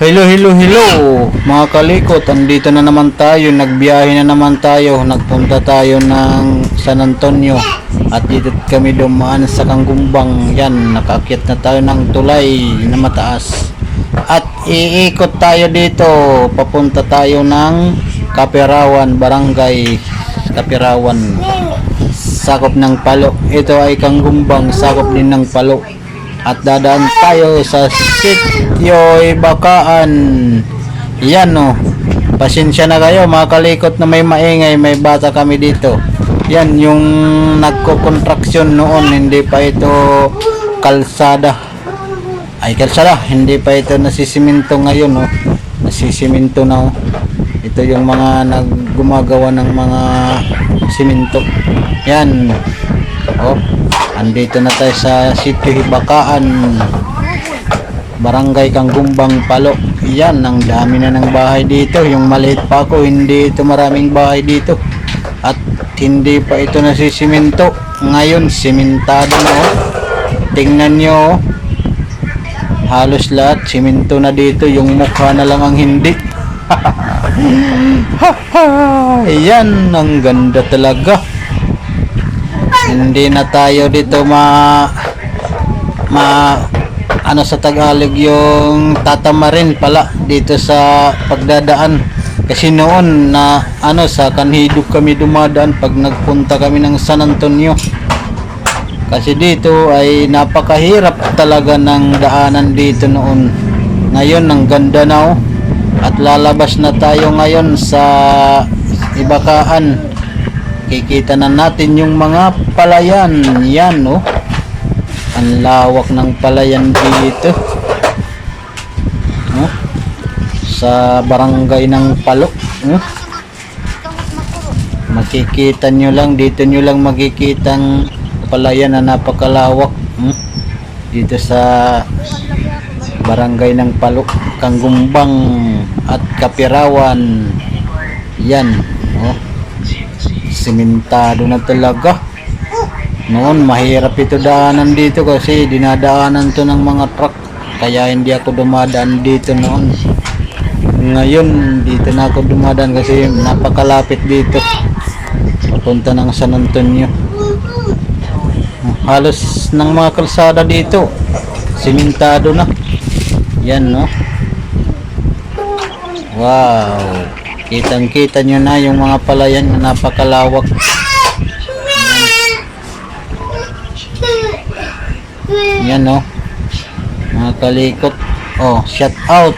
Hello, hello, hello mga kalikot, andito na naman tayo, nagbiyahe na naman tayo, nagpunta tayo ng San Antonio at dito kami dumaan sa Kanggumbang. Yan, nakaakyat na tayo ng tulay na mataas at iikot tayo dito, papunta tayo ng Kapirawan, Barangay Kapirawan, sakop ng Palo. Ito ay Kanggumbang, sakop din ng Palo. At dadaan tayo sa Sitio Bakaan. Yan o. Pasensya na kayo mga kalikot na may maingay. May bata kami dito. Yan yung nagko-contraction noon. Hindi pa ito kalsada. Ay kalsada. Hindi pa ito nasisiminto ngayon o. Nasisiminto na o. Ito yung mga naggumagawa ng mga siminto. Yan. O. Andito na tayo sa Sitio Bakaan, Barangay Kanggumbang, Palo. Yan, ang dami na ng bahay dito. Yung maliit pa ako, hindi ito maraming bahay dito. At hindi pa ito nasisiminto. Ngayon, simentado na oh. Tingnan nyo oh. Halos lahat, siminto na dito. Yung mukha na lang ang hindi. Yan, ang ganda talaga. Hindi na tayo dito ano sa Tagalog yung tatamarin pala dito sa pagdadaan, kasi noon na ano sa Kanhidug kami dumadaan pag nagpunta kami ng San Antonio, kasi dito ay napakahirap talaga ng daanan dito noon. Ngayon ang ganda na oh. At lalabas na tayo ngayon sa Ibakaan. Kikita na natin yung mga palayan. Yan oh. Ang lawak ng palayan dito. Oh. Sa barangay ng Palo. Oh. Makikita nyo lang. Dito nyo lang makikita ang palayan na napakalawak. Oh. Dito sa barangay ng Palo, Kanggumbang at Kapirawan. Yan. Oh. Simentado na talaga. Noon mahirap ito daanan dito kasi dinadaanan to ng mga truck, kaya hindi ako dumadaan dito noon. Ngayon dito na ako dumadaan kasi napakalapit dito papunta ng San Antonio. Halos ng mga kalsada dito simentado na. Yan no. Wow, kitang kita nyo na yung mga palayan na napakalawak. Yan no, mga kalikot. Oh, shout out